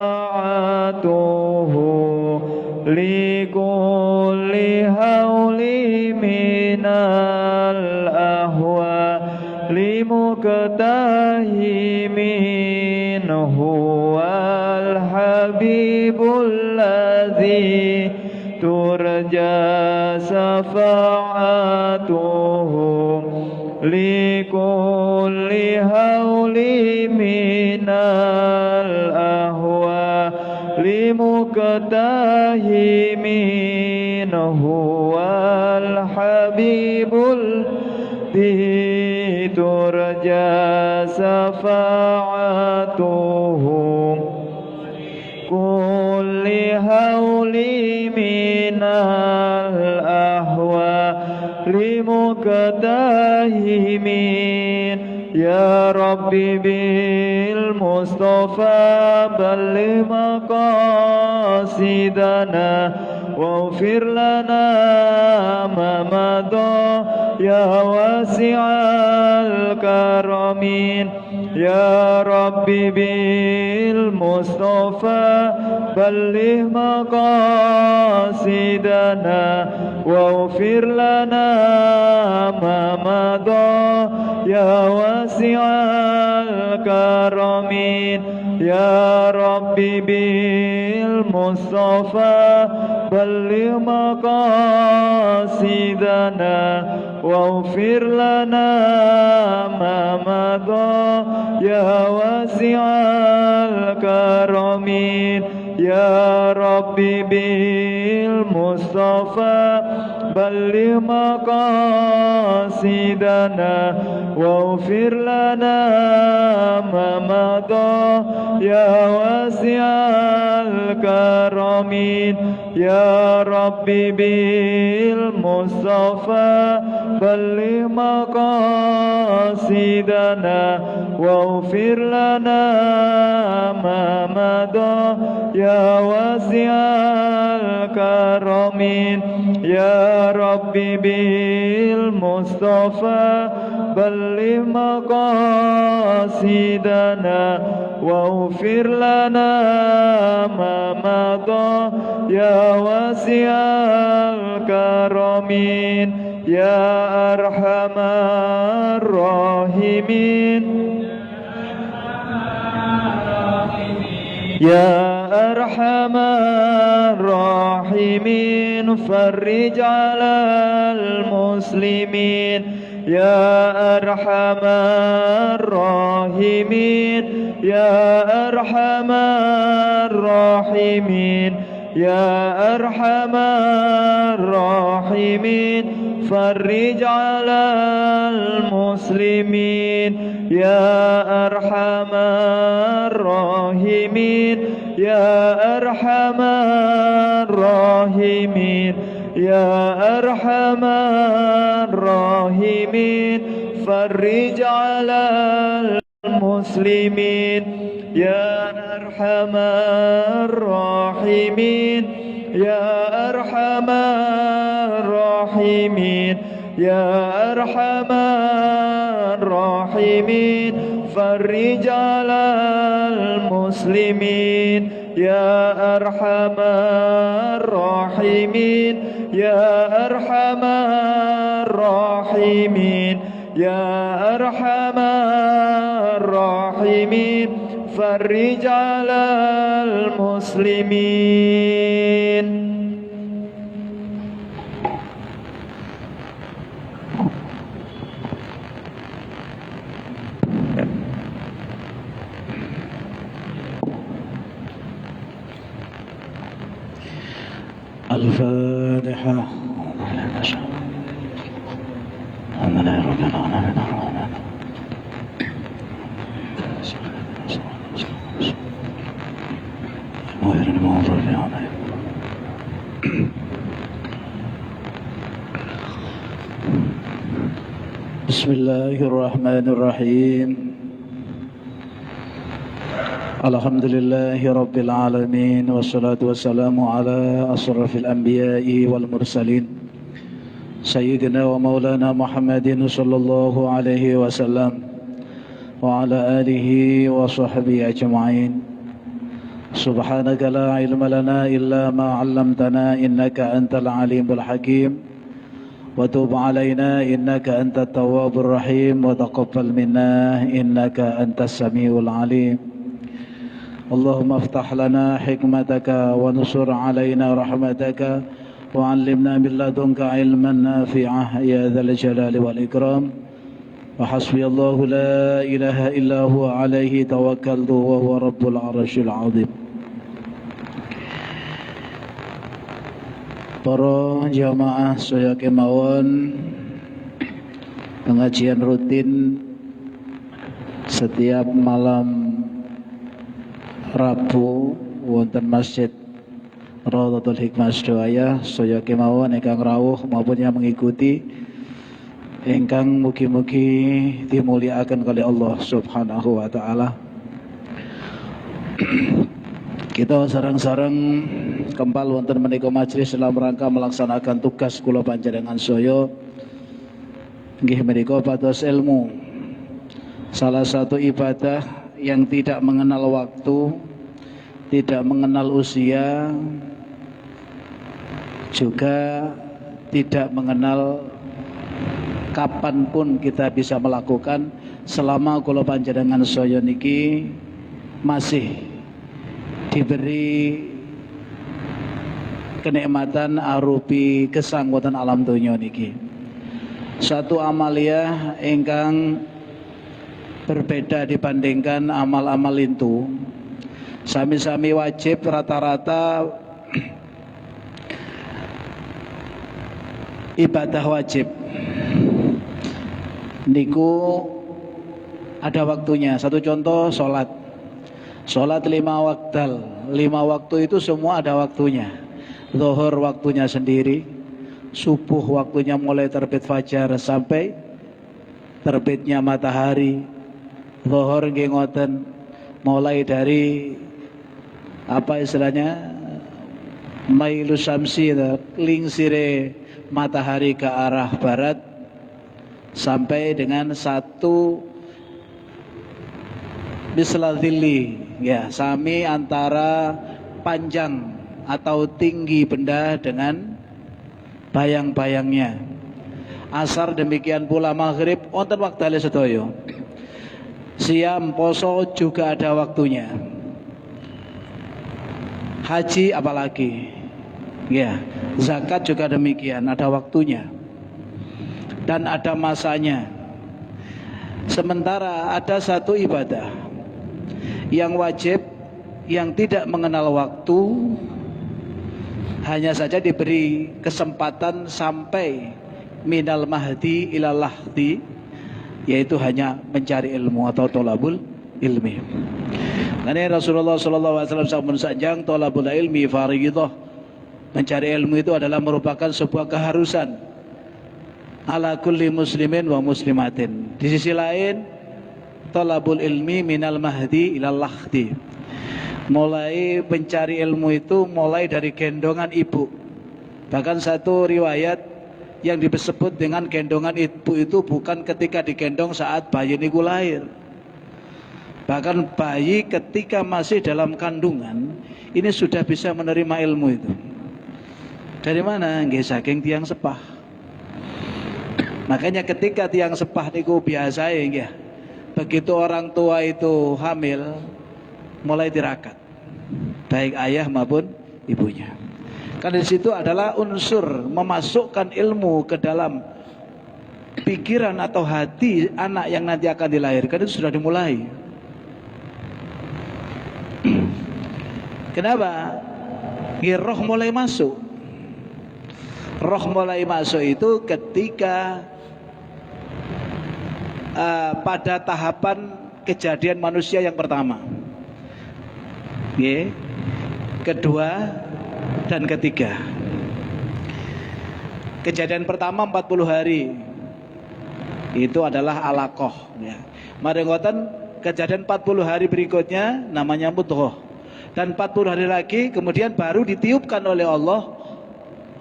طاعته لكل هول من الأهوال مقتحم هو الحبيب الذي ترجى شفاعته لكل هول من الأهوال مقتحم هو الحبيب الذي ترجى شفاعته كل هول من الأهوال مقتحم يا ربي بالمصطفى بلغ مقاصدنا واغفر لنا ما مضى يا واسع الكرم يا ربي بالمصطفى بلغ مقاصدنا واغفر لنا ما مضى يا واسع الكرم يا ربي بالمصطفى بلغ مقاصدنا واغفر لنا ما مضى يا واسع الكرم يا ربي بالمصطفى بلغ مقاصدنا واغفر لنا ما مضى يا واسع الكرم يا ربي بالمصطفى بلغ مقاصدنا واغفر لنا ما مضى يا واسع الكرم يا ربي بالمصطفى بلغ مقاصدنا واغفر لنا ما مضى يا واسع الكرم يا أرحم الراحمين يا أرحم الراحمين فرج على المسلمين يا أرحم الراحمين يا أرحم الراحمين يا أرحم الراحمين فرج على المسلمين يا أرحم الراحمين يا أرحم الراحمين يا أرحم الراحمين فرج على المسلمين يا أرحم الراحمين يا أرحم الراحمين يا أرحم الراحمين فرج على المسلمين يا أرحم الراحمين يا أرحم الراحمين يا أرحم الراحمين فرج على المسلمين. الفاتحة. الحمد لله رب العالمين الرحمن غير المغضوب عليهم. بسم الله الرحمن الرحيم. الحمد لله رب العالمين والصلاة والسلام على أشرف الأنبياء والمرسلين سيدنا ومولانا محمد صلى الله عليه وسلم وعلى آله وصحبه أجمعين. سبحانك لا علم لنا إلا ما علمتنا إنك أنت العليم الحكيم وتب علينا إنك أنت التواب الرحيم وتقبل منا إنك أنت السميع العليم اللهم افتح لنا حكمتك ونصر علينا رحمتك وعلمنا من لدنك علما نافعا يا ذا الجلال والإكرام وحسبي الله لا إله إلا هو عليه توكلت وهو رب العرش العظيم. Para jamaah saya kemawon pengajian rutin setiap malam Rabu wonten Masjid Raudhatul Hikmah sedaya saya kemawon ingkang rawuh maupun yang mengikuti ingkang mugi-mugi dimuliakan oleh Allah Subhanahu wa taala. Kita sareng-sareng kempal wonten menika majelis dalam rangka melaksanakan tugas kula panjenengan saya nggih menika pados ilmu. Salah satu ibadah yang tidak mengenal waktu, tidak mengenal usia, juga tidak mengenal kapanpun kita bisa melakukan selama kula panjenengan saya niki masih diberi kenikmatan arupi gesang wonten alam donya niki. Satu amaliyah ingkang berbeda dibandingkan amal-amal itu. Sami-sami wajib rata-rata ibadah wajib niku ada waktunya. Satu contoh sholat 5 waktal, 5 waktu itu semua ada waktunya. Zuhur waktunya sendiri, subuh waktunya mulai terbit fajar sampai terbitnya matahari. Zuhur nggih ngoten mulai dari apa istilahnya mailu syamsi, lingsire matahari ke arah barat sampai dengan satu bisladzilli, ya, sami antara panjang atau tinggi benda dengan bayang-bayangnya. Asar demikian pula maghrib wonten waktale sedaya. Siam poso juga ada waktunya. Haji apalagi, ya, zakat juga demikian ada waktunya dan ada masanya. Sementara ada satu ibadah yang wajib, yang tidak mengenal waktu, hanya saja diberi kesempatan sampai minal mahdi ilal lahdi, yaitu hanya mencari ilmu atau tolabul ilmi. Karena Rasulullah SAW sampun sanjang tolabul ilmi fardhah. Mencari ilmu itu adalah merupakan sebuah keharusan ala kulli muslimin wa muslimatin. Di sisi lain tolabul ilmi minal mahdi ilal lahdi, mulai mencari ilmu itu mulai dari gendongan ibu. Bahkan satu riwayat yang disebut dengan gendongan ibu itu bukan ketika digendong saat bayi niku lahir. Bahkan bayi ketika masih dalam kandungan ini sudah bisa menerima ilmu itu. Dari mana? Nggih saking tiang sepah. Makanya ketika tiang sepah niku biasa ya, begitu orang tua itu hamil mulai tirakat, baik ayah maupun ibunya. Karena di situ adalah unsur memasukkan ilmu ke dalam pikiran atau hati anak yang nanti akan dilahirkan itu sudah dimulai. Kenapa? Roh mulai masuk. Roh mulai masuk itu ketika pada tahapan kejadian manusia yang pertama, kedua dan ketiga. Kejadian pertama 40 hari itu adalah alaqah, ya. Mari ngoten kejadian 40 hari berikutnya namanya mudghah, dan 40 hari lagi kemudian baru ditiupkan oleh Allah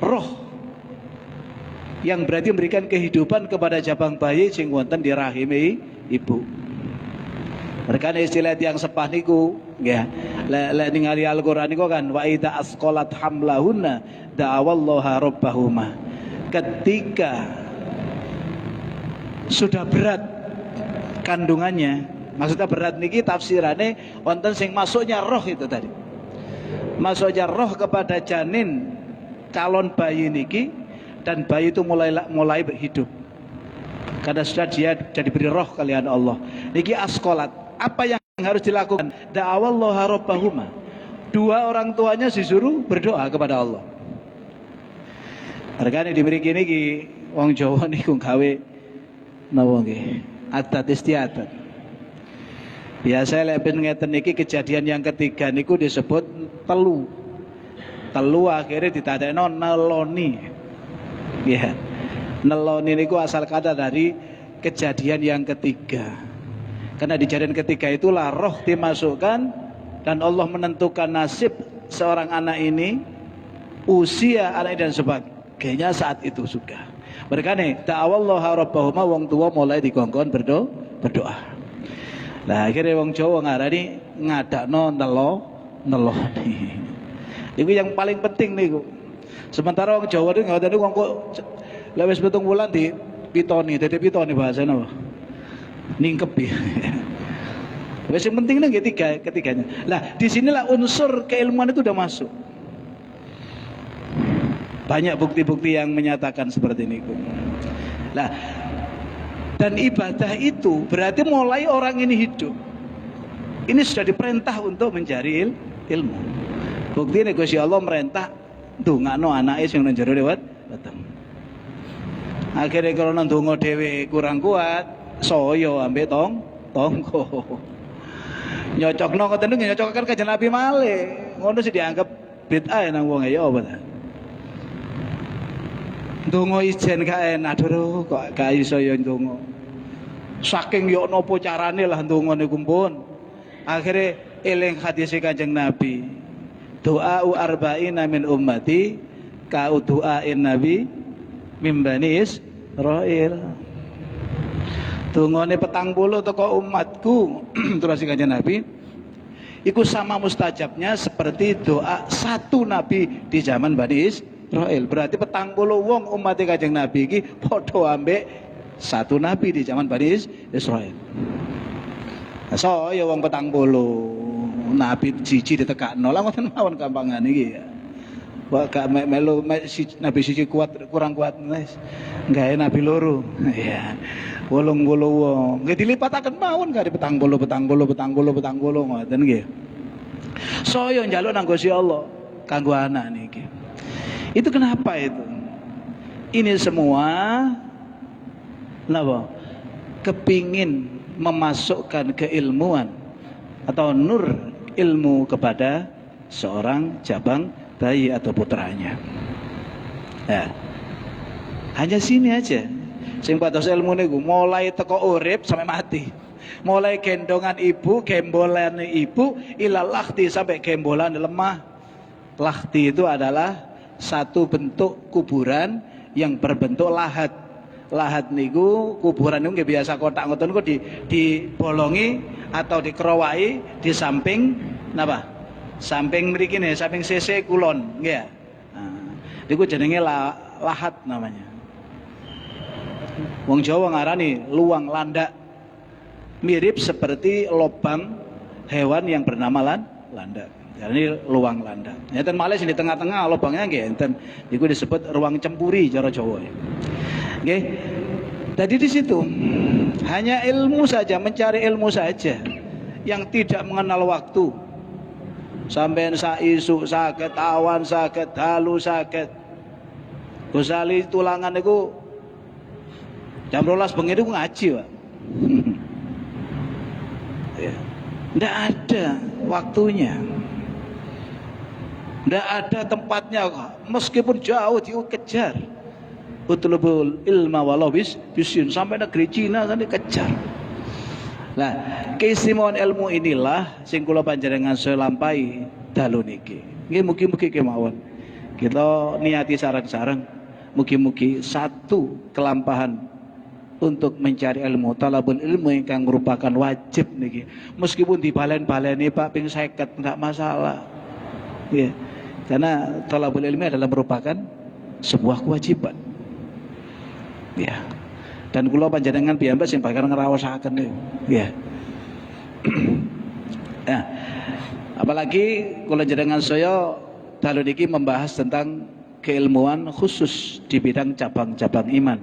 roh yang berarti memberikan kehidupan kepada jabang bayi sing wonten di rahim ibu. Mereka istilah yang sepah niku, ya. Lek ningali Al-Qur'an iku kan wa idza asqalat hamlahunna da'awallaha rabbahuma. Ketika sudah berat kandungannya, maksudnya berat niki tafsirane wonten sing masuknya roh itu tadi. Masuknya roh kepada janin calon bayi niki, dan bayi itu mulai berhidup. Karena sudah dia diberi roh kalian Allah. Niki askolat. Apa yang harus dilakukan? Da'awallaha rabbahuma. Dua orang tuanya disuruh berdoa kepada Allah. Regane dimriki niki wong Jawa niku gawe napa nggih? Adat istiadat. Biasa lek ben ngeten niki kejadian yang ketiga niku disebut telu. Telu akhirnya ditadekno neloni. Ya. Neloni niku asal kata dari kejadian yang ketiga. Karena di kejadian ketiga itulah roh dimasukkan dan Allah menentukan nasib seorang anak ini, usia anak dan sebagainya saat itu sudah. Berkane ta'awallaha rabbahuma, wong tua mulai dikongkon berdoa. Nah akhirnya wong Jawa ngarani ngadakno neloni. Itu yang paling penting niku. Sementara wong Jawa niku ngoten niku wong kok lewis 7 wulan di pitoni, dadi pitoni bahasane apa? Ningkepi. Wis yang penting nang ketiganya. Lah, disinilah unsur keilmuan itu udah masuk. Banyak bukti-bukti yang menyatakan seperti ini. Lah, dan ibadah itu berarti mulai orang ini hidup. Ini sudah diperintah untuk mencari ilmu. Bukti ini Gusti Allah merintah ndongakno anake sing nang jero lewat weteng. Akhirnya kalau ndonga dhewe kurang kuat, saya ambek tonggo. Nyocokno ngoten niku nyocokaken kanjeng Nabi malih. Ngono sih dianggap bid'ah nang wong ya apa ta? Ndonga ijen gak enak, aduh kok gak iso ya ndonga. Saking yo napa carane lah ndonga niku pun. Akhire eling hadis kanjeng Nabi. Doa arba'ina min ummati ka du'ain Nabi min Bani Israil. Dungane 40 teko umatku terus kanjeng Nabi iku sama mustajabnya seperti doa satu nabi di zaman Bani Israil. Berarti 40 wong umat kanjeng Nabi iki padha ambek satu nabi di zaman Bani Israil. So ya wong 40 nabi siji ditekakno lah ngoten mawon gampangan iki ya. Wah gak melu nabi siji kuat kurang kuat wis gawe nabi loro. Ya. 80 wong. Nggih dilipataken mawon kali 40 ngoten nggih. Saya njaluk nang Gusti Allah kanggo anak niki. Itu kenapa itu? Ini semua napa? Kepingin memasukkan keilmuan atau nur ilmu kepada seorang jabang bayi atau putranya. Ya. Hanya sini aja. Sing pados ilmu niku mulai teko urip sampai mati. Mulai gendongan ibu, gembolan ibu, ila lahti sampai gembolan lemah. Lahti itu adalah satu bentuk kuburan yang berbentuk lahat. Lahat niku kuburan niku nggih biasa kotak ngoten niku dibolongi atau dikerowai di samping napa? Samping mriki nih, samping sisi kulon, nggih ya. Nah, niku jenenge lahat namanya. Wong Jawa ngarani luang landak. Mirip seperti lubang hewan yang bernama landak. Ini luang landak. Enten malih di tengah-tengah lubangnya nggih enten. Iku disebut ruang cempuri cara Jawa. Nggih. Tadi di situ hanya ilmu saja, mencari ilmu saja yang tidak mengenal waktu. Sampeyan sak isuk saged, awan saged, dalu saged. Gusali tulangan niku jam 12 bengi itu ngaji, Pak. Ya. Nggak ada waktunya. Nggak ada tempatnya, meskipun jauh dikejar. Utlubul ilma walau bisin sampai negeri Cina kan dikejar. Nah, keistimewaan ilmu inilah sing kula panjenengan saya lampahi dalu niki. Nggih mugi-mugi kemawon. Kita niati sareng-sareng mugi-mugi satu kelampahan untuk mencari ilmu, talabul ilmu yang merupakan wajib niki. Meskipun dibalen-baleni Pak ping 50 enggak masalah. Ya. Karena talabul ilmi adalah merupakan sebuah kewajiban. Ya. Dan kula panjenengan piyambak sing bakal ngraosaken niku. Ya. Ya. Apalagi kula jenengan saya dalu niki membahas tentang keilmuan khusus di bidang cabang-cabang iman.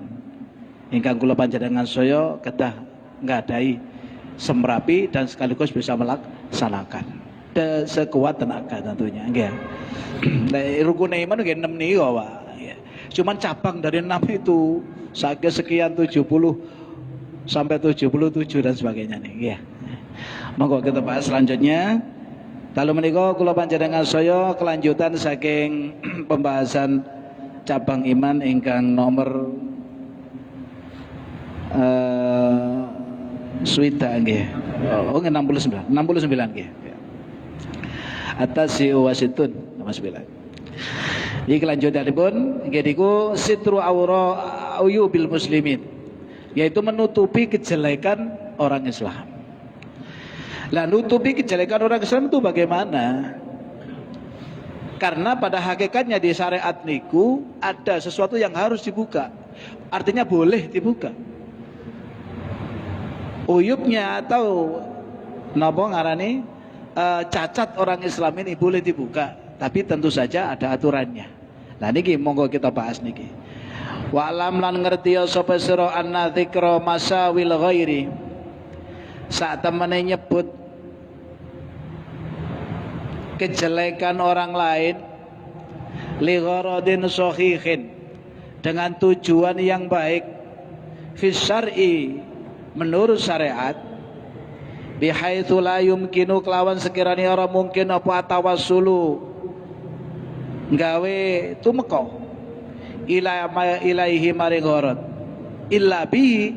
Ingkang kula panjenengan saya kedah nggadahi semrapi dan sekaligus bisa melaksanakan sekuat tenaga tentunya nggih. Rukun iman nggih 6 niku Pak. Ya. Cuman cabang dari 6 itu sekian 70 sampai 77 dan sebagainya nih ya. Monggo kita bahas selanjutnya. Kalau menika kula panjenengan saya kelanjutan saking pembahasan cabang iman ingkang nomor swita nggih. Oh 69 nggih. Atas wasitun 69. Iki kelanjutanipun nggih niku sitru aura uyubil muslimin, yaitu menutupi kejelekan orang Islam. Lah nutupi kejelekan orang Islam itu bagaimana? Karena pada hakikatnya di syariat niku ada sesuatu yang harus dibuka. Artinya boleh dibuka. Uyubnya atau napa ngarani cacat orang Islam ini boleh dibuka, tapi tentu saja ada aturannya. Nah niki monggo kita bahas niki. Wa alam lan ngerti sapa sira anna dzikra masawil ghairi. Saat temene nyebut kejelekan orang lain li gharadin sahihin, dengan tujuan yang baik, fi syar'i, menurut syariat, bihaitsu la yumkinu, kelawan sekiranya ora mungkin apa tawassulu gawe tumeka ilaihi maring gharad illa bi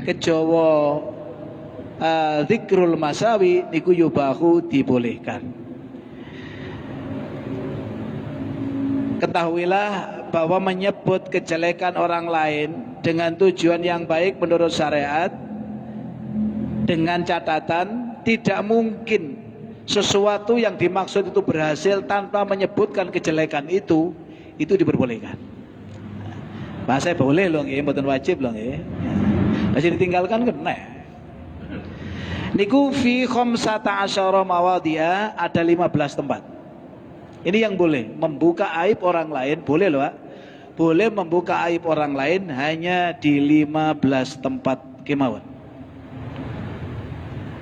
kejawa zikrul masawi niku yubahu dibolehkan. Ketahuilah bahwa menyebut kejelekan orang lain dengan tujuan yang baik menurut syariat, dengan catatan tidak mungkin sesuatu yang dimaksud itu berhasil tanpa menyebutkan kejelekan itu diperbolehkan. Bahasa boleh loh nggih, mboten wajib loh nggih. Masih ditinggalkan kena. Niku fi khamsata asyara mawadhi'a, ada 15 tempat. Ini yang boleh membuka aib orang lain, boleh loh Pak. Boleh membuka aib orang lain hanya di 15 tempat kemawon.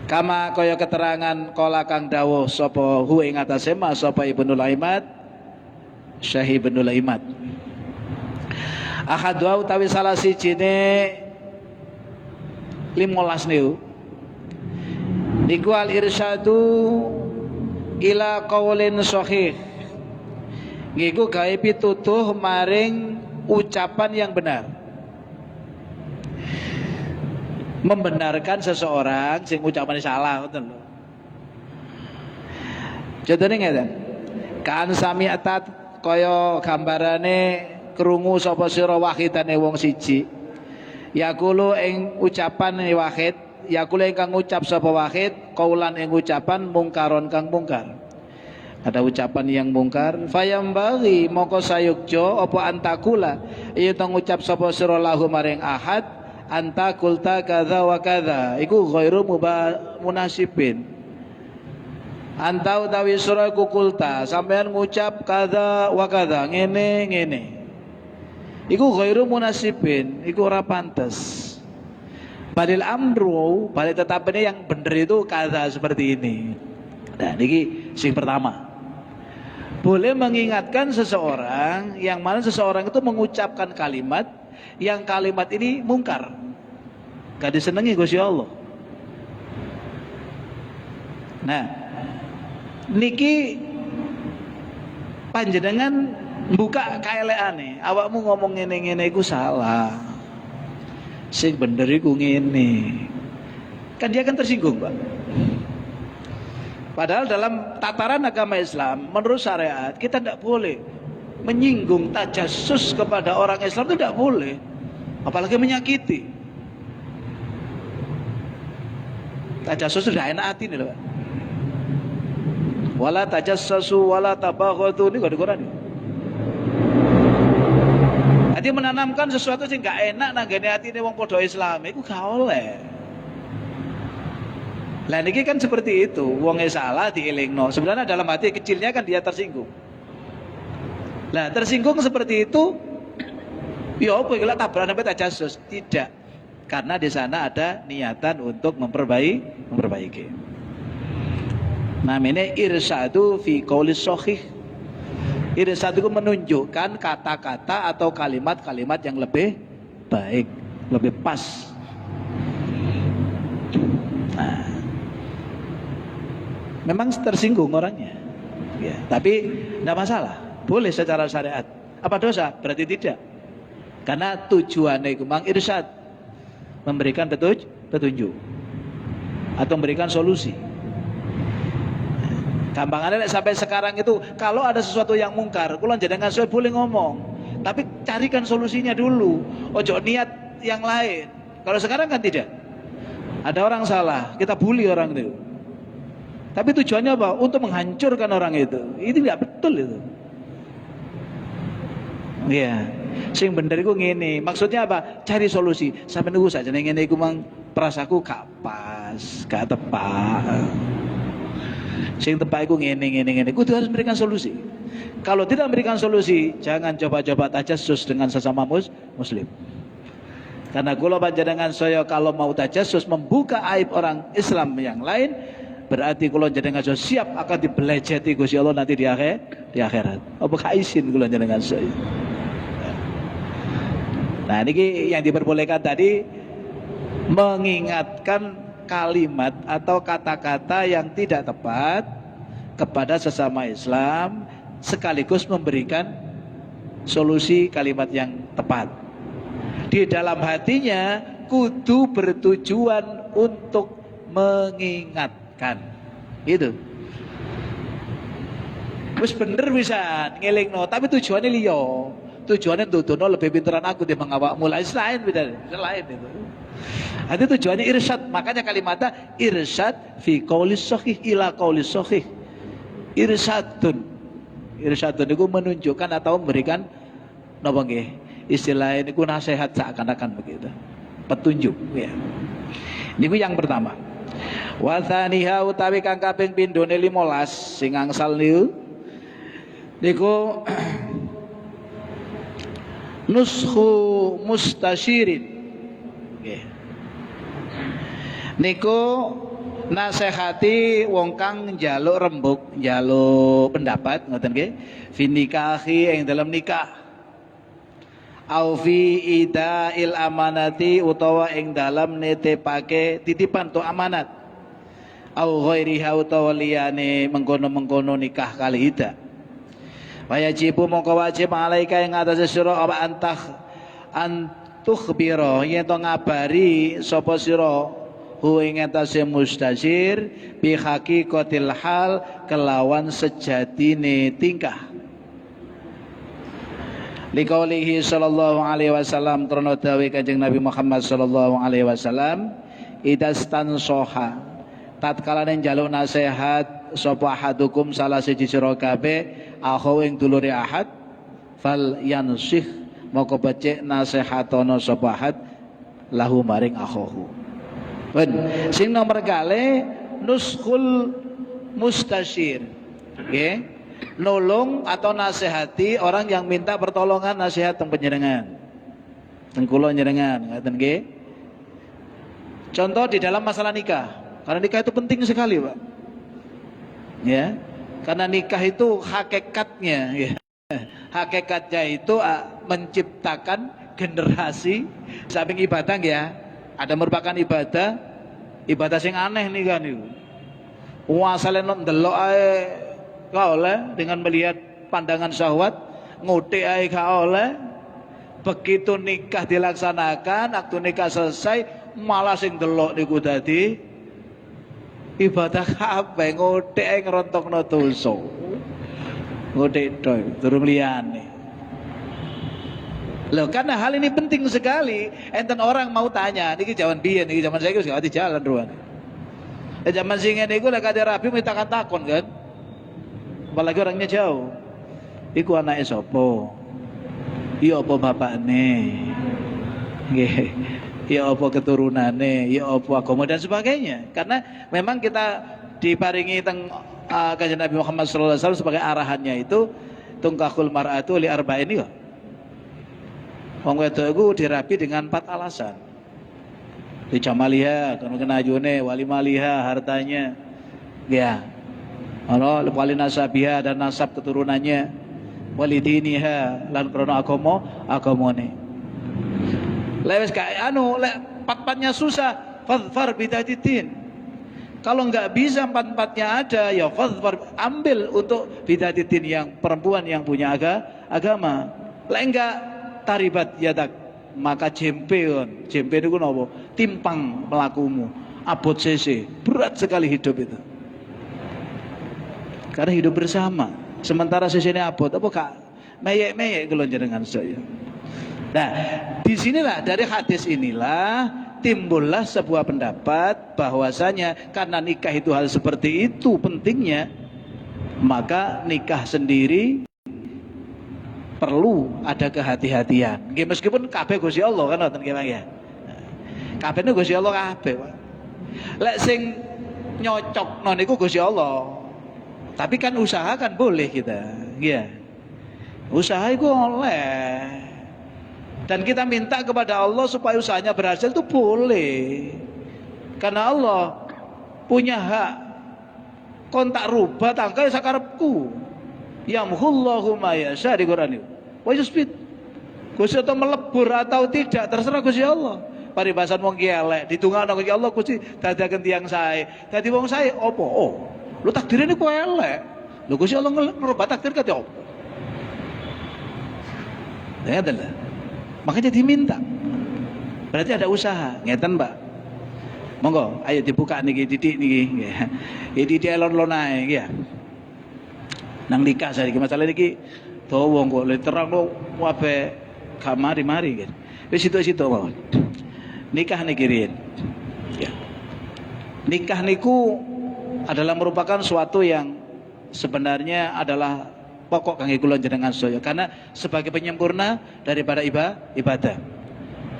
Kama kaya keterangan kala kang dawuh sapa hu ing atase ma sapa Ibnu Laimat, Syekh Ibnu Laimat. Ahadwa utawi salah sijine 15 niku al irsyadu ila qaulin sahih. Ngiku gawe pitutuh maring ucapan yang benar. Membenarkan seseorang sing ucapane salah, ngoten lho. Contohnya ngeten. Kan sami atat kaya gambarane krungu sapa sira wahidane wong siji. Yaqulu ing ucapan wahid, yaqulu ingkang ngucap sapa wahid, qaulan ing ucapan mungkaron kang mungkar. Ada ucapan yang mungkar, fayambaghi moko sayukjo apa antakula, iya tong ucap sapa sira lahu maring ahad, antakulta kadza wa kadza, iku ghairu munasibin. Antau tawi sira kukulta, sampean ngucap kadza wa kadza, ngene. Iku ghairu munasibin, iku ora pantes. Badil amru, balik tetap ini yang bener itu kadza seperti ini. Nah, niki sing pertama. Boleh mengingatkan seseorang yang mana seseorang itu mengucapkan kalimat yang kalimat ini mungkar, gak disenangi Gusti Allah. Nah, niki panjenengan buka kaeleane, awakmu ngomong ngene-ngene iku salah, sing bener iku ngene, kan dia akan tersinggung Pak. Padahal dalam tataran agama Islam, menurut syariat, kita tidak boleh menyinggung tajassus kepada orang Islam, itu tidak boleh. Apalagi menyakiti. Tajassus sudah enak hati nih loh Pak. Wala tajassasu wala tabaghadu ini gak di Quran. Hati menanamkan sesuatu sing gak enak nanggane atine wong padha Islam iku gak oleh. Lah niki kan seperti itu, wonge salah dielingno. Sebenarnya dalam hati kecilnya kan dia tersinggung. Lah tersinggung seperti itu ya apa iki lak tabrakan sampai tajassus? Tidak. Karena di sana ada niatan untuk memperbaiki. Namanya irsadu fi qaulis shahih. Irsad itu menunjukkan kata-kata atau kalimat-kalimat yang lebih baik, lebih pas. Nah, memang tersinggung orangnya, ya, tapi tidak masalah, boleh secara syariat. Apa dosa? Berarti tidak, karena tujuannya itu memang irsyad, memberikan petunjuk atau memberikan solusi. Gampangannya sampai sekarang itu kalau ada sesuatu yang mungkar, kula jenengan saya boleh ngomong, tapi carikan solusinya dulu. Ojo niat yang lain. Kalau sekarang kan tidak. Ada orang salah, kita bully orang itu. Tapi tujuannya apa? Untuk menghancurkan orang itu. Itu tidak betul itu. Iya. Sing bener iku ngene. Maksudnya apa? Cari solusi. Sampai nunggu saja ngene iku mang perasaku gak pas, gak tepat. Sing tepat iku ngene. Kudu harus memberikan solusi. Kalau tidak memberikan solusi, jangan coba-coba tajassus dengan sesama muslim. Karena kula panjenengan saya kalau mau tajassus membuka aib orang Islam yang lain, berarti kula jenengan saya siap akan dibelejeti Gusti Allah nanti di akhirat. Apa gak izin kula jenengan saya. Nah, ini yang diperbolehkan tadi mengingatkan kalimat atau kata-kata yang tidak tepat kepada sesama Islam sekaligus memberikan solusi kalimat yang tepat. Di dalam hatinya kudu bertujuan untuk mengingatkan. Itu. Wis bener bisa ngelingno, tapi tujuannya liya. Tujuannya ndudono lebih pinteran aku timbang awakmu. Lain itu. Itu tujuannya irsyad. Makanya kalimatnya irsyad fi qaulis shahih ila qaulis shahih. Irsyadun itu menunjukkan atau memberikan napa nggih? Istilah ini ku nasihat seakan-akan begitu. Petunjuk ya. Niku yang pertama. Wa tsaniha utawi kang kaping pindhone 15 sing angsal niku nuskhu mustasyirin. Nggih. Niku nasihati wong kang njaluk rembug, njaluk pendapat ngoten nggih. Fi nikahi ing dalam nikah. Au fi idail amanati utawa ing dalam netepake titipan to amanat. Au ghairiha utawa liyane mengkono-mengkono nikah kali ida. Wajibu mongko wajib alaika ing atase sira apa antukhbira yen to ngabari sapa sira hu ing atase mustasyir bi haqiqatil hal kelawan sejatine tingkah. Liqaulihi sallallahu alaihi wasallam trono dawe Kanjeng Nabi Muhammad sallallahu alaihi wasallam idastan soha tatkala njaluk nasihat sapa ahadukum salah siji sira kabeh akhu ing dulure ahad fal yansih moko becik nasihatono sapa ahad lahu maring akhuhu. Sing nomor kali nuskhul mustasyir nggih. Nolong atau nasihati orang yang minta pertolongan nasihat teng panjenengan. Teng kula njenengan ngaten nggih. Contoh di dalam masalah nikah. Karena nikah itu penting sekali, Pak. Ya. Karena nikah itu hakikatnya ya. Hakikatnya itu menciptakan generasi samping ibadah ya. Ada merupakan ibadah sing aneh nikah niku. Asale ndelok ae gak oleh dengan melihat pandangan syahwat, ngutik ae gak oleh. Begitu nikah dilaksanakan, aktu nikah selesai, malah sing delok niku dadi ibadah kabeh, ngutik ae ngrontokno dosa. Ngutik tok, durung liyane. Loh, karena hal ini penting sekali. Enten orang mau tanya, niki jaman biyen, niki jaman saiki wis gak ati jalan ruan. Zaman sing ngene iku lek kate rabi minta takon kan. Apalagi orangnya jauh. Iku anake sapa? Ya apa bapakne? Nggih. Ya apa keturunane? Ya apa agama dan sebagainya. Karena memang kita diparingi teng Kanjeng Nabi Muhammad sallallahu alaihi wasallam sebagai arahannya itu tungkahul mar'atu li arba'in ya. Wong wedok iku dirapi dengan 4 alasan. Di jamaliha, kan kenajune, wali maliha, hartanya. Ya. Ana wali nasabiha dan nasab keturunannya. Wali diniha lan krana agamane. Lewes kayak lek 4-4-nya susah, fadfar bidatitin. Kalau nggak bisa 4-4-nya ada, ya fadfar, ambil untuk bidatitin yang perempuan yang punya agama. Lek enggak taribat yadak, maka jempe itu napa? Timpang pelakumu, abot cc, berat sekali hidup itu. Karena hidup bersama, sementara cc ini abot, apa kak? Meyek kalau jenengan saya. Nah, disinilah dari hadis inilah timbullah sebuah pendapat bahwasanya karena nikah itu hal seperti itu pentingnya, maka nikah sendiri perlu ada kehati-hatian. Meskipun kabeh Gusti Allah kan ngoten nggih ya. Kabeh niku Gusti Allah kabeh, Pak. Lek sing nyocokno niku Gusti Allah. Tapi kan usaha kan boleh kita. Nggih. Usaha itu oleh. Dan kita minta kepada Allah supaya usahanya berhasil itu boleh. Karena Allah punya hak. Kontak rubah tangkai sakarepku. Yamhullahu ma yasha di Quran itu. Wa yusbit. Gusti atau melebur atau tidak terserah Gusti Allah. Paribasan wong ki elek, ditungakno Gusti Allah Gusti dadaken tiyang sae. Dadi wong sae apa? Oh, lu takdirane ku elek. Lho Gusti Allah ngerubah takdir kate apa? Ya adalah. Makanya diminta. Berarti ada usaha, ngeten Mbak. Monggo, ayo dibuka niki titik niki nggih. Iki dielon-elon ae nggih ya. Nang nikah saiki masalah niki dawa kok le terangno wae gak mari-mari gitu. Wis situ-situ mawon. Nikah niki riyen. Ya. Nikah niku adalah merupakan suatu yang sebenarnya adalah pokok kangge kula jenengan sedaya karena sebagai penyempurna daripada ibadah.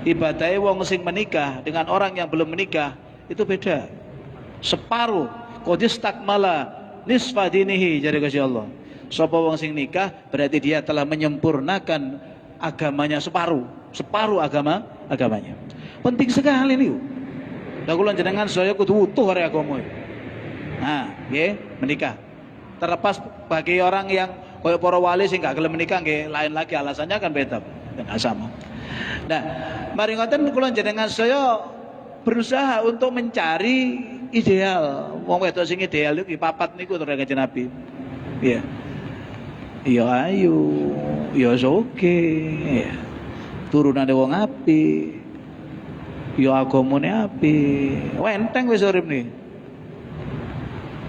Ibadahnya wong sing menikah dengan orang yang belum menikah itu beda. Separuh qadis takmala nisfa dinihi jadi Gusti Allah. Sapa wong sing nikah berarti dia telah menyempurnakan agamanya separuh agamanya. Penting sekali niku. Lah kula jenengan sedaya kudu utuh arek agama. Nah, nggih, menikah. Terlepas bagi orang yang kalau para wali sih nggak gelem menikah nggih lain lagi alasannya kan beda dengan sama. Nah, mari ngoten kula jenengan saya berusaha untuk mencari ideal. Wong wedok sing ideal iki papat niku to Kanjeng Nabi. Iya. Ya ayu, ya oke. Ya. Turunane wong apik. Ya agamane apik. Wenteng wis urip niki.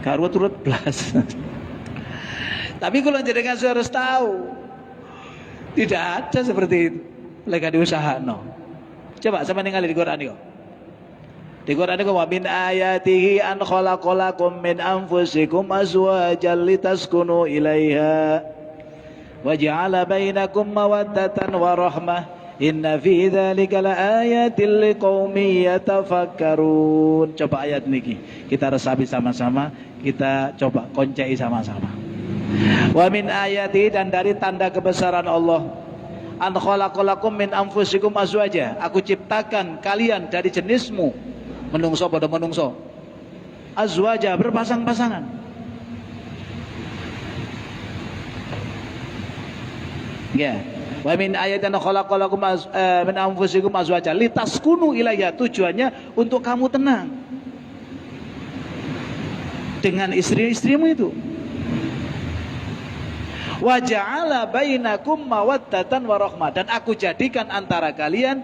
Karo turut blas. Tapi kalau jenengan harus tahu, tidak ada seperti itu. Lagi diusahakan. Coba sama ningali di Quran itu. Di Quran itu wa min ayatihi an khalaqalakum min anfusikum azwajan litaskunu ilaiha wa ja'ala bainakum mawaddatan wa rahmah inna fi dzalika laayatil liqaumin yatafakkarun. Coba ayat niki kita resapi sama-sama, kita coba koncai sama-sama. Wa min ayati dan dari tanda kebesaran Allah an khalaqalakum min anfusikum azwaja, aku ciptakan kalian dari jenismu menungso pada menungso azwaja berpasang-pasangan. Ya, wa min ayatin khalaqalakum min anfusikum azwaja litaskunu ilayya, tujuannya untuk kamu tenang dengan istri-istrimu itu. Wa ja'ala bainakum mawaddatan wa rahmah, dan aku jadikan antara kalian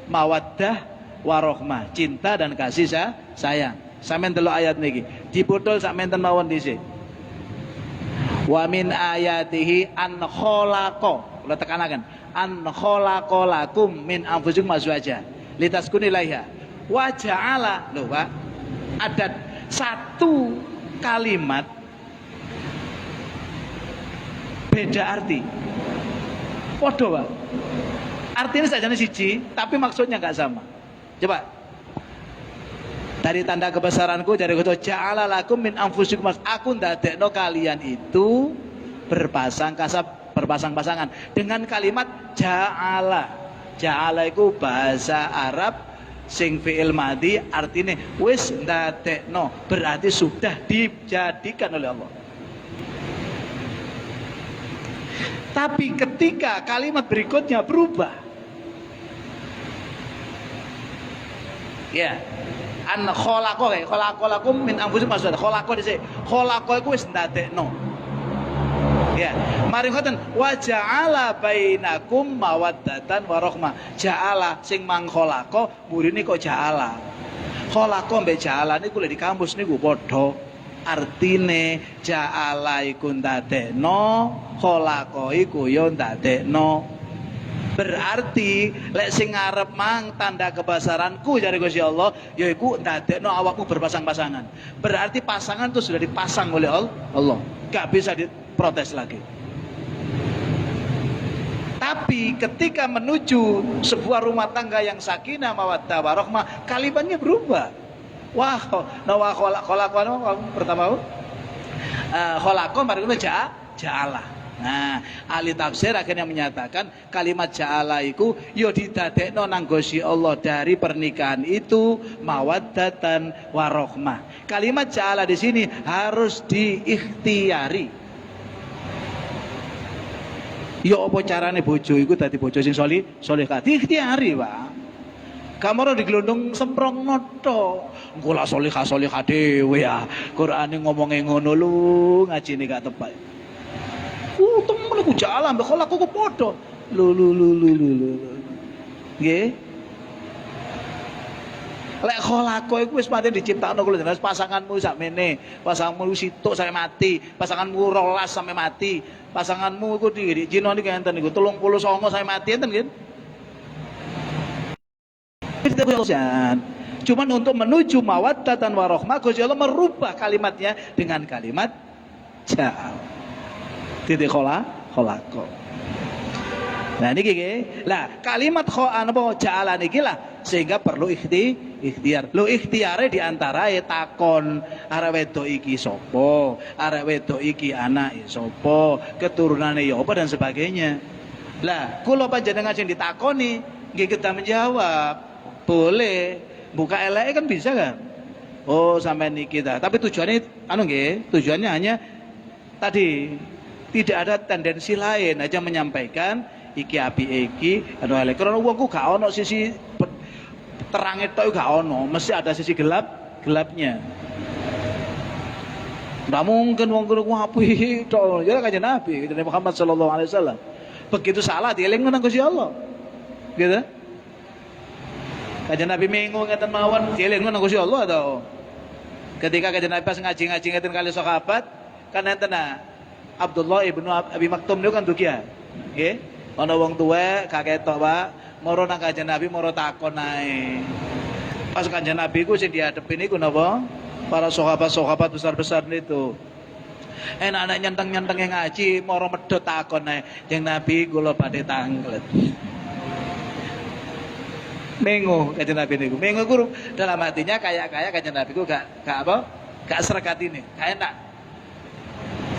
mawaddah wa rahmah, cinta dan kasih sayang. Sampeyan delok ayat niki dipotol sak menten mawon dhisik. Wa min ayatihi an khalaqa, kula tekanaken, an khalaqalakum min anfusikum azwaja litaskunu ilaiha wa ja'ala, lho Pak, adat satu kalimat beda arti. Podo, Pak. Artinya sajane siji, tapi maksudnya nggak sama. Coba. Dari tanda kebesaranku dari kata ja'ala lakum min anfusikum, aku ndadekno kalian itu berpasang-pasangan dengan kalimat ja'ala. Ja'ala itu bahasa Arab sing fi'il madhi artinya wis ndadekno, berarti sudah dijadikan oleh Allah. Tapi ketika kalimat berikutnya berubah, ya, an khalaqakum min anfusikum, maksud khalaqa dhisik. Khalaqa iku wis ndadekno. Ya, mari ngoten wa ja'ala bainakum mawaddatan wa rahmah. Ja'ala sing mang khalaqa, murine kok ja'ala. Khalaqa mbek ja'ala niku lek di kampus niku padha. Artine ja'ala iku ndadekno, khalaqa iku yo ndadekno. Berarti lek sing ngarep mang tanda kebesaranku jare Gusti Allah yaiku ndadekno awakmu berpasang-pasangan. Berarti pasangan itu sudah dipasang oleh Allah. Gak bisa diprotes lagi. Tapi ketika menuju sebuah rumah tangga yang sakinah mawaddah warahmah, kalimatnya berubah. Wah, nawa khalaqa pertama khalaqa mari ja'ala. Nah, ahli tafsir akhirnya menyatakan kalimat ja'ala iku yo didadekno nang Gusti Allah dari pernikahan itu mawaddatan warahmah. Kalimat ja'ala di sini harus diikhtiari. Yo apa carane bojo iku dadi bojo sing soleh diikhtiari, Pak. Kamaro digelondong semprong noto. Engko la solihah dhewe ya. Qur'ane ngomongin ngono lu, ngajine gak tepat. Temen aku jalan mbek aku padha. Lu. Nggih. Lek kholako iku wis pancen diciptakno kulo jelas pasanganmu sakmene, pasanganmu situk sampai mati, pasanganmu 12 sampai mati, pasanganmu iku di Cina niku enten niku 39 sampai mati enten nggih. Cuman untuk menuju mawaddatan warahmah, Gusti Allah merubah kalimatnya dengan kalimat ja'al. Titik kholako. Nah niki nggih. Lah kalimat ja'ala niki lah sehingga perlu ikhtiar. Lho ikhtiare di antara takon arek wedok iki sapa? Arek wedok iki anake sapa? Keturunane ya apa dan sebagainya. Lah kula panjenengan sing ditakoni nggih kita menjawab. Boleh, buka elek kan bisa kan? Oh sampai niki ta. Tapi tujuannya tujuannya hanya tadi tidak ada tendensi lain, aja menyampaikan iki api iki anu elek. Karena wongku gak ono sisi terang itu gak ono, mesti ada sisi gelapnya. Nggak mungkin wong kuwi apik tok. Ya kanjeng Nabi Muhammad sallallahu alaihi wasallam. Begitu salah dielingno nang Gusti Allah. Gitu. Kanjeng Nabi minggu ngeten mawon dielingno nang Gusti Allah to. Ketika kanjeng Nabi pas ngaji-ngaji ngeten kali sahabat, kan enten Abdullah ibnu Abi Maktum niku kan dukia. Nggih. Ana wong tuwek gak ketok, Pak. Moro nang kanjeng Nabi moro takon ae. Pas kanjeng Nabi ku sing dihadapi niku napa? Para sahabat-sahabat besar-besar itu. Enak-enak nyenteng-nyenteng yang ngaji, moro medhot takon ae. Kanjeng Nabi kula badhe tanglet. Mengo kanjeng Nabi niku. Mengo guru dalam hatinya kayak kanjeng Nabi ku gak srekat ini. Gak enak.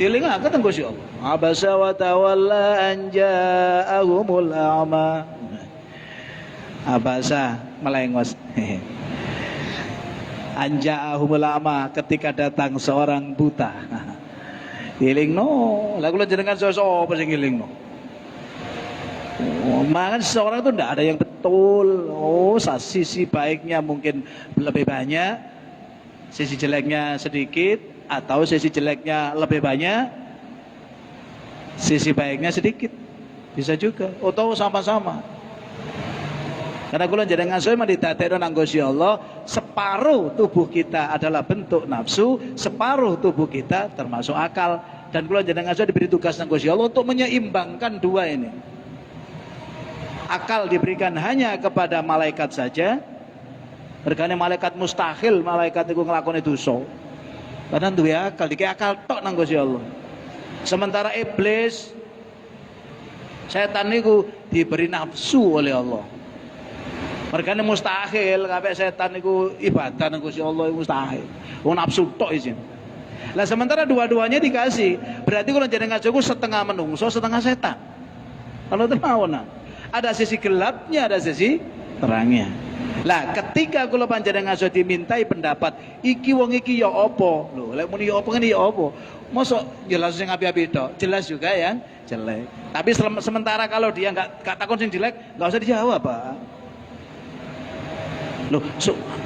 Dilingaken teng Gusti Allah. Abasa wa tawalla an ja'ahumul a'ma. Abasa melengos. An ja'ahumul a'ma ketika datang seorang buta. Dilingno, lah kula jenengan sapa sing ngilingno? Mangan seseorang itu tidak ada yang betul. Sisi baiknya mungkin lebih banyak, sisi jeleknya sedikit, atau sisi jeleknya lebih banyak, sisi baiknya sedikit, bisa juga. Atau sama-sama. Karena kula jenengan saya didadekno nang Gusti Allah, separuh tubuh kita adalah bentuk nafsu, separuh tubuh kita termasuk akal. Dan kula jenengan saya diberi tugas nang Gusti Allah untuk menyeimbangkan dua ini. Akal diberikan hanya kepada malaikat saja, Mergane malaikat mustahil malaikat niku nglakoni dosa. Karena duwe akal, dikek akal tok nang Gusti Allah. Sementara iblis setan niku diberi nafsu oleh Allah. Mergane mustahil kabeh setan niku ibadah nang Gusti Allah mustahil. Wong nafsu tok izin. Lah sementara dua-duanya dikasih, berarti kalau jenengan ngajoku setengah menungso, setengah setan. Kalau termawon, ada sisi gelapnya, ada sisi terangnya. Lah ketika kula panjenengan ngaso dimintai pendapat, iki wong iki ya apa? Lho, lek muni ya apa ngene ya apa? Mosok jelas sing api-api tok, jelas juga yang jelek. Tapi sementara kalau dia enggak takon sing jelek, enggak usah dijawab, Pak. Loh,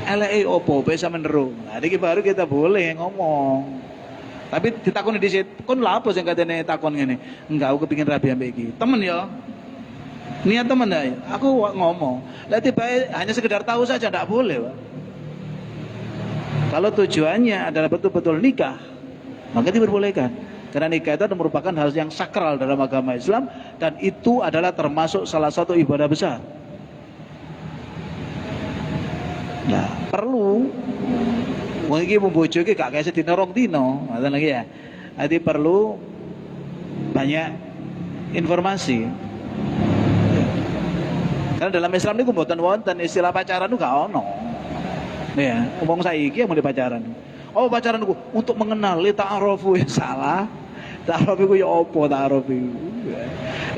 eleke opo bisa meneru. Nah, iki baru kita boleh ngomong. Tapi ditakoni dhisik, kon lha apa sing katene takon ngene? Enggak, aku kepengin rabi ambek iki. Temen ya. Niat temen ya. Aku ngomong. Lah tiba hanya sekedar tahu saja enggak boleh, Pak. Kalau tujuannya adalah betul-betul nikah, maka diperbolehkan. Karena nikah itu merupakan hal yang sakral dalam agama Islam dan itu adalah termasuk salah satu ibadah besar. Nah, perlu wong iki membojo iki gak kaya sedina rong dino, ngoten lagi ya. Jadi perlu banyak informasi. Karena dalam Islam niku mboten wonten istilah pacaran niku gak ono. Ya, wong saiki yang mau pacaran. Oh, pacaran niku untuk mengenal, li ta'arufu ya salah. Ta'aruf iku ya apa ta'aruf iku?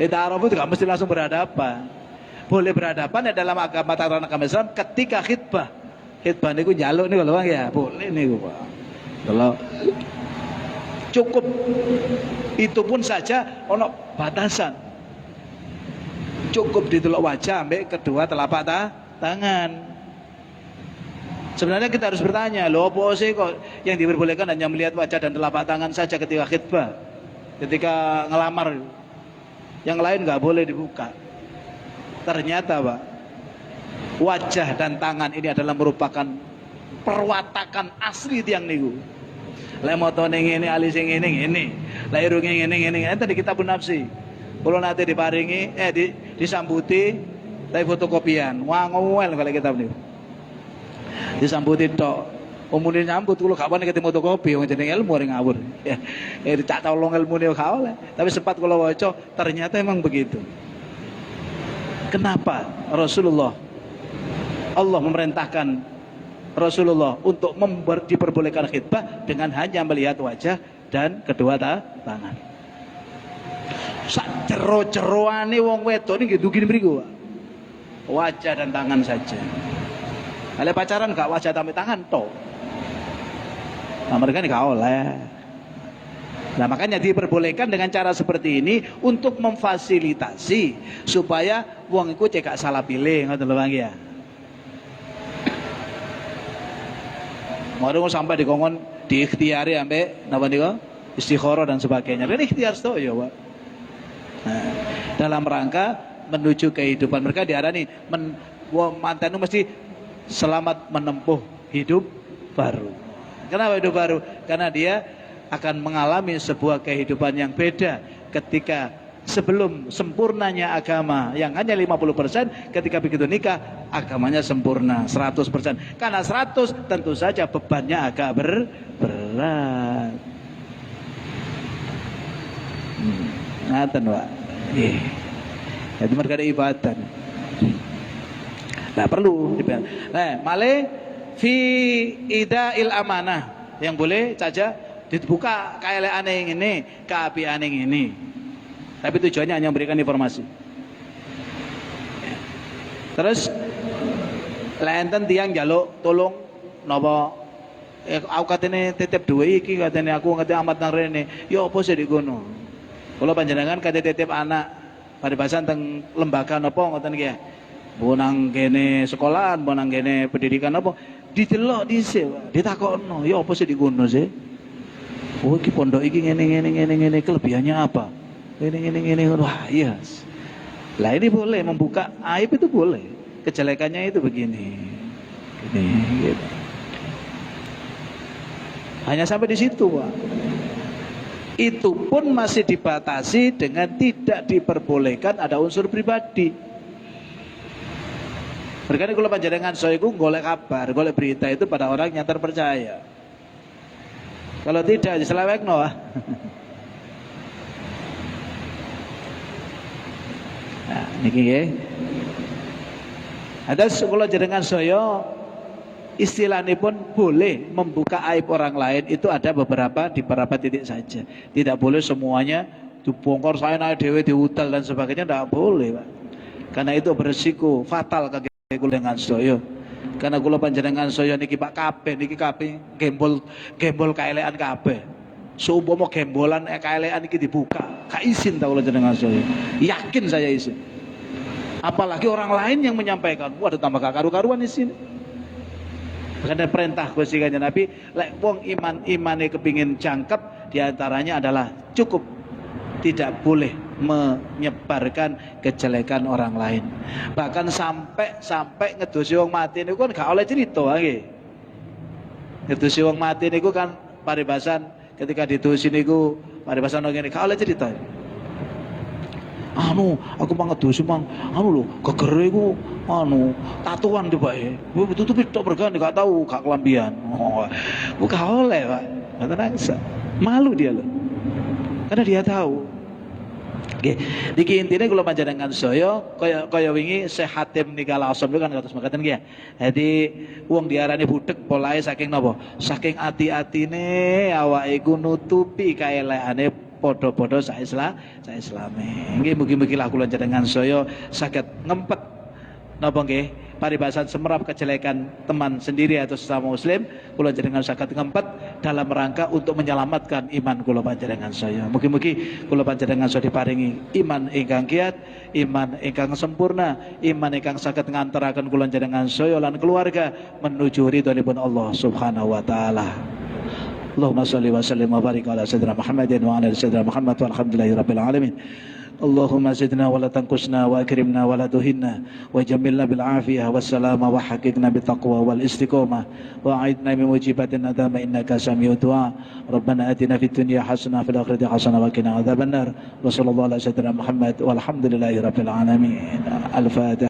Ta'aruf itu gak mesti langsung berhadapan. Boleh berhadapan ya dalam tataran agama Islam ketika khitbah. Khitbah niku njaluk niku lho Bang ya, boleh niku Pak. Kalau cukup itu pun saja ono batasan. Cukup ditelok wajah ambek kedua telapak tangan. Sebenarnya kita harus bertanya, loh apa sih kok yang diperbolehkan hanya melihat wajah dan telapak tangan saja ketika khitbah, ketika ngelamar, yang lain nggak boleh dibuka. Ternyata Pak, wajah dan tangan ini adalah merupakan perwatakan asli tiang niku. Lah motone ngene, alise ngene, lah irunge ngene. Tadi kitab nafsi. Kula nate diparingi disambuti tapi fotokopian. Wah ngowel kalau kitab niku. Disambuti tok. Umune nyambut kula gak wani ketemu fotokopi wong jeneng ilmu ring ngawur. Ya dicak tolong ilmune gak oleh. Tapi sempat kula waca ternyata emang begitu. Kenapa Allah memerintahkan Rasulullah untuk diperbolehkan khitbah dengan hanya melihat wajah dan kedua tangan. Sak jero-jeroane wong wedok niki dugi mriku, wajah dan tangan saja. Kalau pacaran gak wajah sampai tangan toh. Nah, mereka gak oleh. Nah makanya diperbolehkan dengan cara seperti ini untuk memfasilitasi supaya wong iku cek gak salah pilih, ngoten lho Bang ya. Mau sampai dikongkon diikhtiari ambek napa niku istikharah dan sebagainya. Dan ikhtiar to ya, Pak. Nah, dalam rangka menuju kehidupan mereka diarani mantan itu mesti selamat menempuh hidup baru. Kenapa hidup baru? Karena dia akan mengalami sebuah kehidupan yang beda ketika sebelum sempurnanya agama yang hanya 50%, ketika begitu nikah agamanya sempurna 100%. Karena 100 tentu saja bebannya agak berat. Ngaten Pak. Jadi mereka ada ibadah. Nah perlu. Nah male fi idail amanah yang boleh saja dibuka kaeleane ngene, keapiane ngene. Tapi tujuannya hanya memberikan informasi. Terus lenten tiang jaluk tolong napa aku katene titip duwe iki katene aku ngerti amat nang rene. Ya apa sih dikono? Kula panjenengan kate titip anak paribasan teng lembaga napa ngoten iki ya. Mbok nang kene sekolahan, mbok nang kene pendidikan apa? Didelok dhisik, ditakokno, ya apa sih dikono sih? Oh iki pondok iki ngene kelebihannya apa? Ngene wah iya. Lah ini boleh membuka aib itu boleh. Kejelekannya itu begini. Gitu. Hanya sampai di situ, Pak. Itu pun masih dibatasi dengan tidak diperbolehkan ada unsur pribadi. Berkali kula panjenengan saya iku golek kabar, golek berita itu pada orang yang terpercaya. Kalau tidak diselewekno. Nah, niki nggih. Ada kula jenengan saya istilahnya pun boleh membuka aib orang lain itu ada di beberapa titik saja. Tidak boleh semuanya dibongkar saya naik dewe diutal dan sebagainya, tidak boleh, Pak. Karena itu berisiko fatal kaki kula dengan saya. Karena kula panjenengan saya niki Pak kabeh niki kabeh gembol kaelekan kabeh. Seumpama gembolan kaelekan iki dibuka, gak izin ta kula jenengan saya. Yakin saya izin. Apalagi orang lain yang menyampaikan, ada tambah karu-karuan di sini. Karena perintah Gusti Kanjeng Nabi, lek wong imane kepingin jangkep, diantaranya adalah cukup tidak boleh menyebarkan kejelekan orang lain. Bahkan sampai ngedosi wong mati niku kan gak oleh cerita nggih. Ngedosi wong mati niku kan paribasan ketika didosi niku paribasan ngene gak oleh cerita. Aku mangedosi mang, lho, gegere iku tatuan coba ya. Tutupi tok berganti gak tahu gak kelambian. Gak oleh, Pak. Ngoten malu dia loh. Karena dia tahu. Oke, niki intine kula panjenengan saya kaya wingi Syekh Hatim Nikala Asam kan kados makaten nggih ya. Dadi wong diarani budhek polahe saking napa? Saking ati-atine awake iku nutupi kaelekane padha-padha sak Islame. Nggih mugi-mugi lah kula jenengan saya saged ngempet napa nggih paribasan semerap kejelekan teman sendiri atau sesama muslim, kula jenengan saged ngempet dalam rangka untuk menyelamatkan iman kula panjenengan saya. Mugi-mugi kula panjenengan saya diparingi iman ingkang kiat, iman ingkang sempurna, iman ingkang saged ngantaraken kula jenengan saya lan keluarga menuju ridhonipun Allah Subhanahu wa taala. Allahumma shalli wa sallim wa barik ala sayyidina Muhammadin wa ala sayyidina Muhammad walhamdulillahirabbil alamin. Allahumma zidna wa la tanqusna wa akrimna wa la tuhinna wa jammilna bil afiyah wassalama wa haqiqna bit taqwa wal istiqamah wa a'idna min mujibatin nadama innaka sami'ud du'a. Rabbana atina fid dunya hasanah fil akhirati hasanah wa qina adzabannar. Wa sallallahu ala sayyidina Muhammad walhamdulillahirabbil alamin. Al-Fatihah.